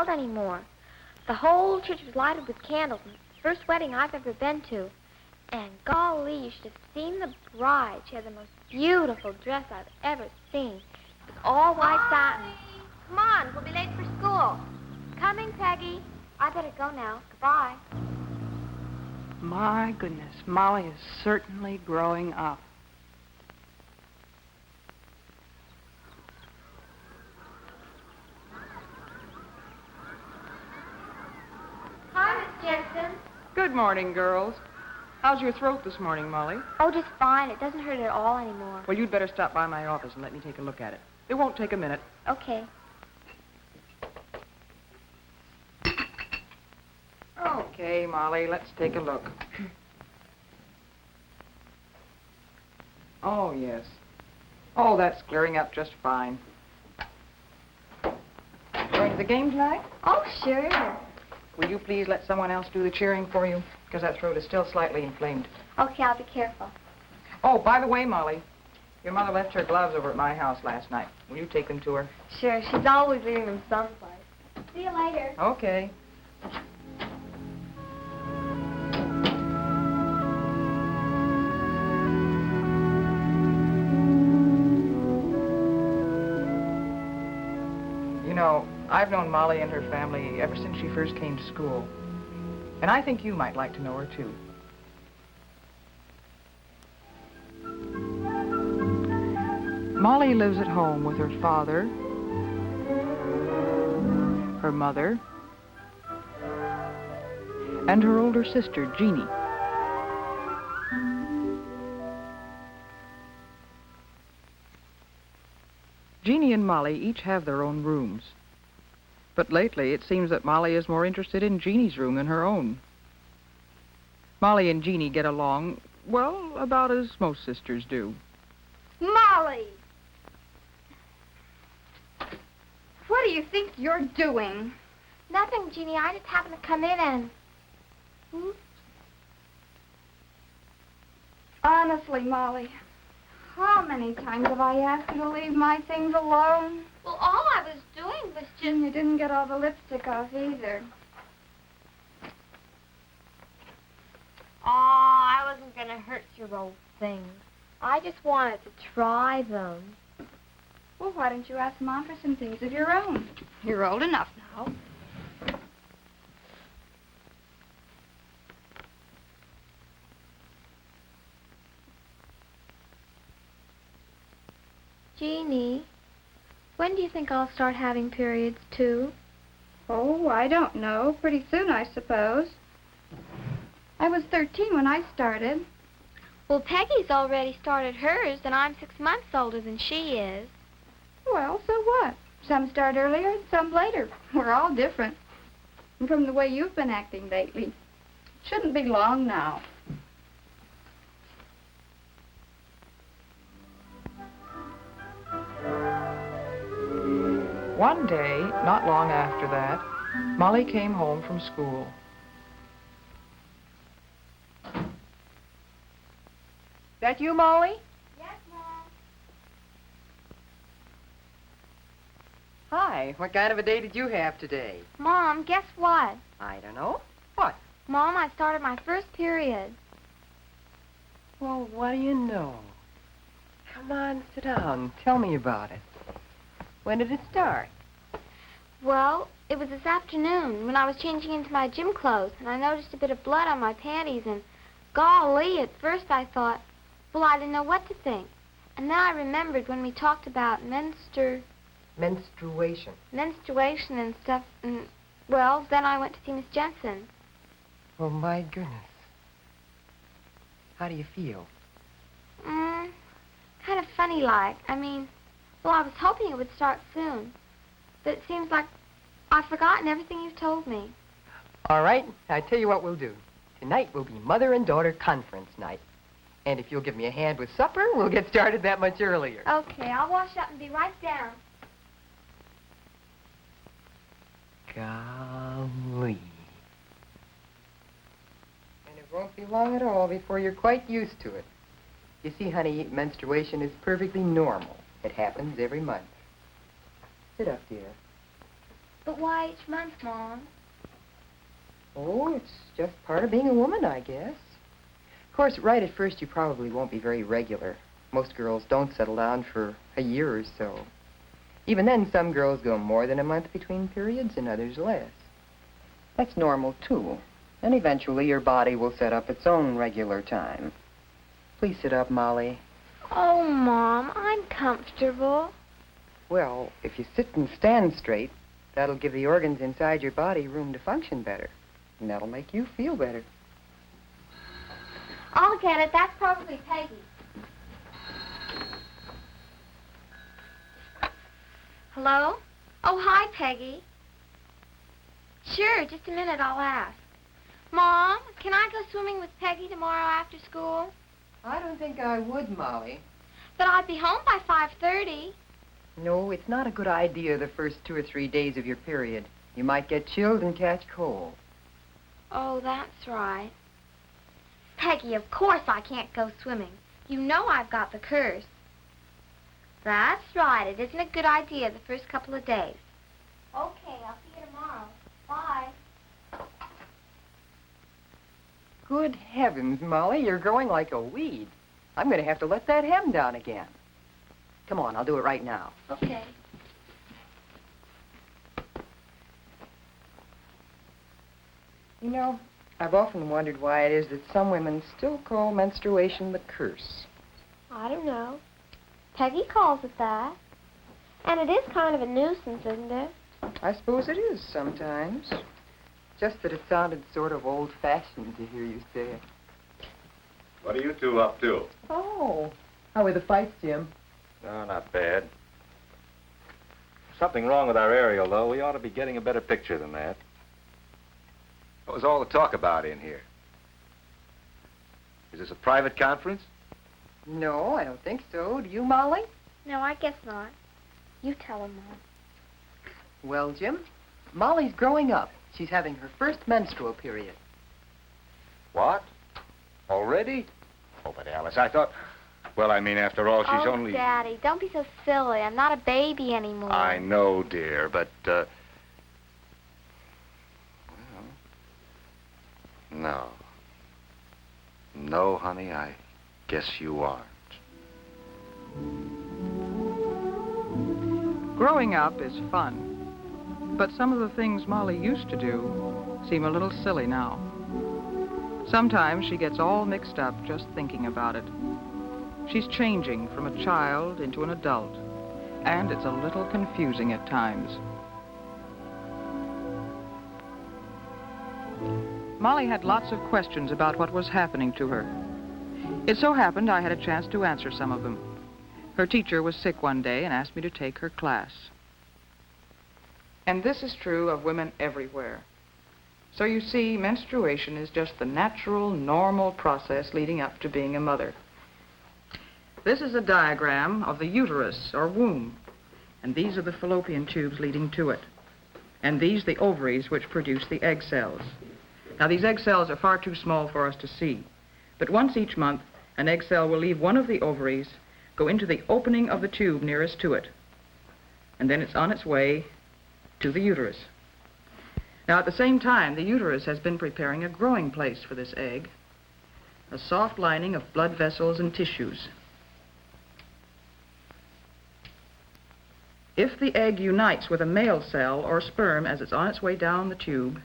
out anymore. The whole church was lighted with candles, and it's the first wedding I've ever been to. And golly, you should have seen the bride. She had the most beautiful dress I've ever seen. It was all white satin. Come on, we'll be late for school. Coming, Peggy. I better go now. Goodbye. My goodness, Molly is certainly growing up. Hi, Miss Jensen. Good morning, girls. How's your throat this morning, Molly? Oh, just fine. It doesn't hurt at all anymore. Well, you'd better stop by my office and let me take a look at it. It won't take a minute. Okay. Okay, Molly, let's take a look. Oh, yes. Oh, that's clearing up just fine. Going to the game tonight? Oh, sure. Will you please let someone else do the cheering for you? Because that throat is still slightly inflamed. Okay, I'll be careful. Oh, by the way, Molly, your mother left her gloves over at my house last night. Will you take them to her? Sure, she's always leaving them someplace. See you later. Okay. You know, I've known Molly and her family ever since she first came to school. And I think you might like to know her, too. Molly lives at home with her father, her mother, and her older sister, Jeannie. Jeannie and Molly each have their own rooms. But lately, it seems that Molly is more interested in Jeannie's room than her own. Molly and Jeannie get along, well, about as most sisters do. Molly! What do you think you're doing? Nothing, Jeannie. I just happened to come in and... Oops. Honestly, Molly, how many times have I asked you to leave my things alone? Well, all I was doing was just... And you didn't get all the lipstick off either. Oh, I wasn't going to hurt your old things. I just wanted to try them. Well, why don't you ask Mom for some things of your own? You're old enough now. Jeannie, when do you think I'll start having periods, too? Oh, I don't know. Pretty soon, I suppose. I was 13 when I started. Well, Peggy's already started hers, and I'm 6 months older than she is. Well, so what? Some start earlier and some later. We're all different. And from the way you've been acting lately, it shouldn't be long now. One day, not long after that, Molly came home from school. That you, Molly? Yes, Mom. Hi, what kind of a day did you have today? Mom, guess what? I don't know. What? Mom, I started my first period. Well, what do you know? Come on, sit down. Tell me about it. When did it start? Well, it was this afternoon when I was changing into my gym clothes, and I noticed a bit of blood on my panties, and golly, at first I thought, well, I didn't know what to think. And then I remembered when we talked about Menstruation. menstruation and stuff, and, well, then I went to see Miss Jensen. Oh, my goodness. How do you feel? Kind of funny-like. I mean, well, I was hoping it would start soon, but it seems like I've forgotten everything you've told me. All right, I tell you what we'll do. Tonight will be mother and daughter conference night. And if you'll give me a hand with supper, we'll get started that much earlier. Okay, I'll wash up and be right down. Golly. And it won't be long at all before you're quite used to it. You see, honey, menstruation is perfectly normal. It happens every month. Sit up, dear. But why each month, Mom? Oh, it's just part of being a woman, I guess. Of course, right at first, you probably won't be very regular. Most girls don't settle down for a year or so. Even then, some girls go more than a month between periods and others less. That's normal, too. And eventually, your body will set up its own regular time. Please sit up, Molly. Oh, Mom, I'm comfortable. Well, if you sit and stand straight, that'll give the organs inside your body room to function better. And that'll make you feel better. I'll get it. That's probably Peggy. Hello? Oh, hi, Peggy. Sure, just a minute, I'll ask. Mom, can I go swimming with Peggy tomorrow after school? I don't think I would, Molly. But I'd be home by 5:30. No, it's not a good idea the first 2 or 3 days of your period. You might get chilled and catch cold. Oh, that's right. Peggy, of course I can't go swimming. You know I've got the curse. That's right. It isn't a good idea the first couple of days. Okay, I'll see you tomorrow. Bye. Good heavens, Molly, you're growing like a weed. I'm going to have to let that hem down again. Come on, I'll do it right now. Okay. You know, I've often wondered why it is that some women still call menstruation the curse. I don't know. Peggy calls it that. And it is kind of a nuisance, isn't it? I suppose it is sometimes. Just that it sounded sort of old-fashioned to hear you say it. What are you two up to? Oh, how are the fights, Jim? No, not bad. Something wrong with our aerial, though. We ought to be getting a better picture than that. What was all the talk about in here? Is this a private conference? No, I don't think so. Do you, Molly? No, I guess not. You tell him, Mom. Well, Jim, Molly's growing up. She's having her first menstrual period. What? Already? Oh, but Alice, I thought... Well, I mean, after all, she's only... Daddy, don't be so silly. I'm not a baby anymore. I know, dear, but, well... No. No, honey, I guess you aren't. Growing up is fun. But some of the things Molly used to do seem a little silly now. Sometimes she gets all mixed up just thinking about it. She's changing from a child into an adult, and it's a little confusing at times. Molly had lots of questions about what was happening to her. It so happened I had a chance to answer some of them. Her teacher was sick one day and asked me to take her class. And this is true of women everywhere. So you see, menstruation is just the natural, normal process leading up to being a mother. This is a diagram of the uterus, or womb, and these are the fallopian tubes leading to it. And these the ovaries which produce the egg cells. Now, these egg cells are far too small for us to see, but once each month, an egg cell will leave one of the ovaries, go into the opening of the tube nearest to it, and then it's on its way to the uterus. Now, at the same time, the uterus has been preparing a growing place for this egg, a soft lining of blood vessels and tissues. If the egg unites with a male cell or sperm as it's on its way down the tube,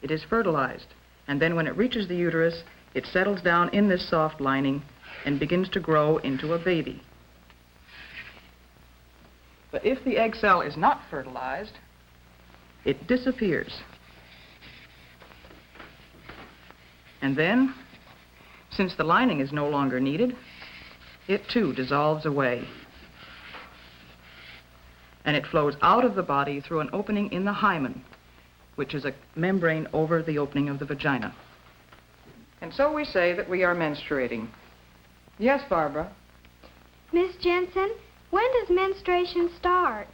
it is fertilized, and then when it reaches the uterus, it settles down in this soft lining and begins to grow into a baby. But if the egg cell is not fertilized, it disappears. And then, since the lining is no longer needed, it too dissolves away. And it flows out of the body through an opening in the hymen, which is a membrane over the opening of the vagina. And so we say that we are menstruating. Yes, Barbara? Miss Jensen, when does menstruation start?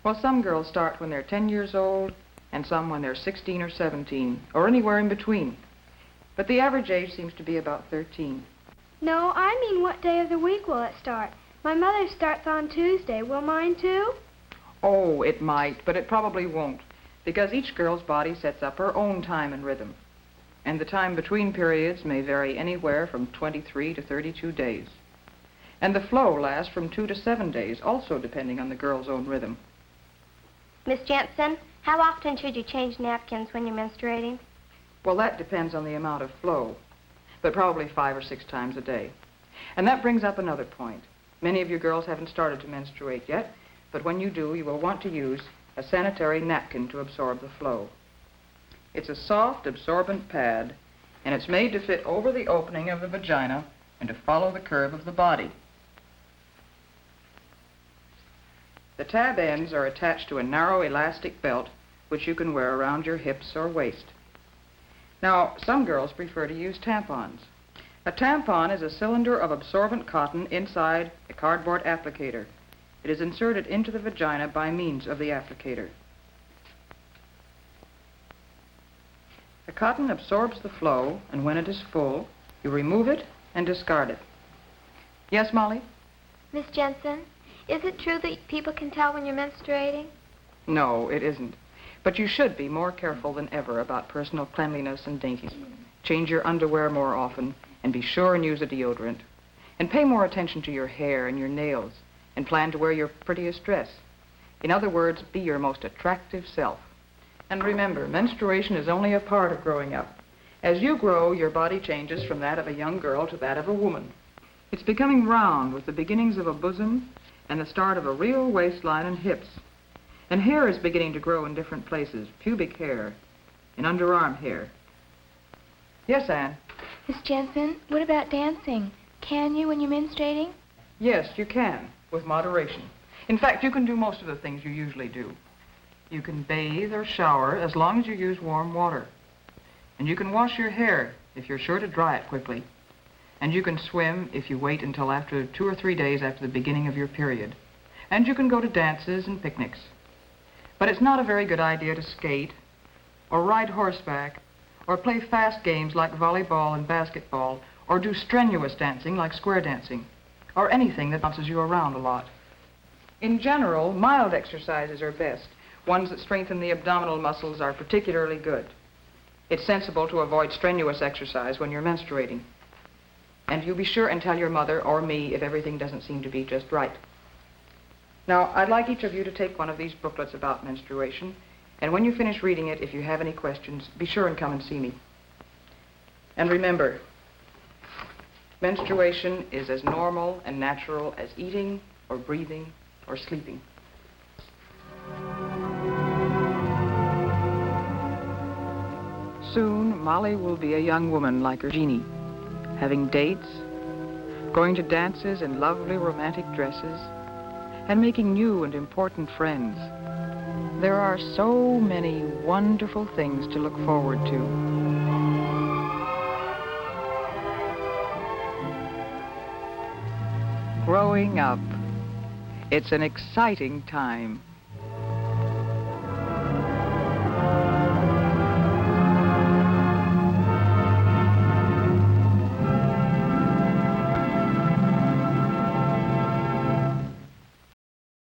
Well, some girls start when they're 10 years old, and some when they're 16 or 17, or anywhere in between. But the average age seems to be about 13. No, I mean what day of the week will it start? My mother starts on Tuesday. Will mine too? Oh, it might, but it probably won't. because each girl's body sets up her own time and rhythm. And the time between periods may vary anywhere from 23 to 32 days. And the flow lasts from 2 to 7 days, also depending on the girl's own rhythm. Miss Jensen, how often should you change napkins when you're menstruating? Well, that depends on the amount of flow, but probably 5 or 6 times a day. And that brings up another point. Many of you girls haven't started to menstruate yet, but when you do, you will want to use a sanitary napkin to absorb the flow. It's a soft, absorbent pad, and it's made to fit over the opening of the vagina and to follow the curve of the body. The tab ends are attached to a narrow elastic belt, which you can wear around your hips or waist. Now, some girls prefer to use tampons. A tampon is a cylinder of absorbent cotton inside a cardboard applicator. It is inserted into the vagina by means of the applicator. The cotton absorbs the flow, and when it is full, you remove it and discard it. Yes, Molly? Miss Jensen, is it true that people can tell when you're menstruating? No, it isn't. But you should be more careful than ever about personal cleanliness and daintiness. Change your underwear more often, and be sure and use a deodorant. And pay more attention to your hair and your nails, and plan to wear your prettiest dress. In other words, be your most attractive self. And remember, menstruation is only a part of growing up. As you grow, your body changes from that of a young girl to that of a woman. It's becoming round with the beginnings of a bosom and the start of a real waistline and hips. And hair is beginning to grow in different places, pubic hair and underarm hair. Yes, Anne? Miss Jensen, what about dancing? Can you when you're menstruating? Yes, you can, with moderation. In fact, you can do most of the things you usually do. You can bathe or shower as long as you use warm water. And you can wash your hair if you're sure to dry it quickly. And you can swim if you wait until after 2 or 3 days after the beginning of your period. And you can go to dances and picnics. But it's not a very good idea to skate or ride horseback or play fast games like volleyball and basketball or do strenuous dancing like square dancing or anything that bounces you around a lot. In general, mild exercises are best. Ones that strengthen the abdominal muscles are particularly good. It's sensible to avoid strenuous exercise when you're menstruating. And you be sure and tell your mother or me if everything doesn't seem to be just right. Now, I'd like each of you to take one of these booklets about menstruation, and when you finish reading it, if you have any questions, be sure and come and see me. And remember, menstruation is as normal and natural as eating or breathing or sleeping. Soon, Molly will be a young woman like her Jeannie, having dates, going to dances in lovely romantic dresses, and making new and important friends. There are so many wonderful things to look forward to. Growing up, it's an exciting time.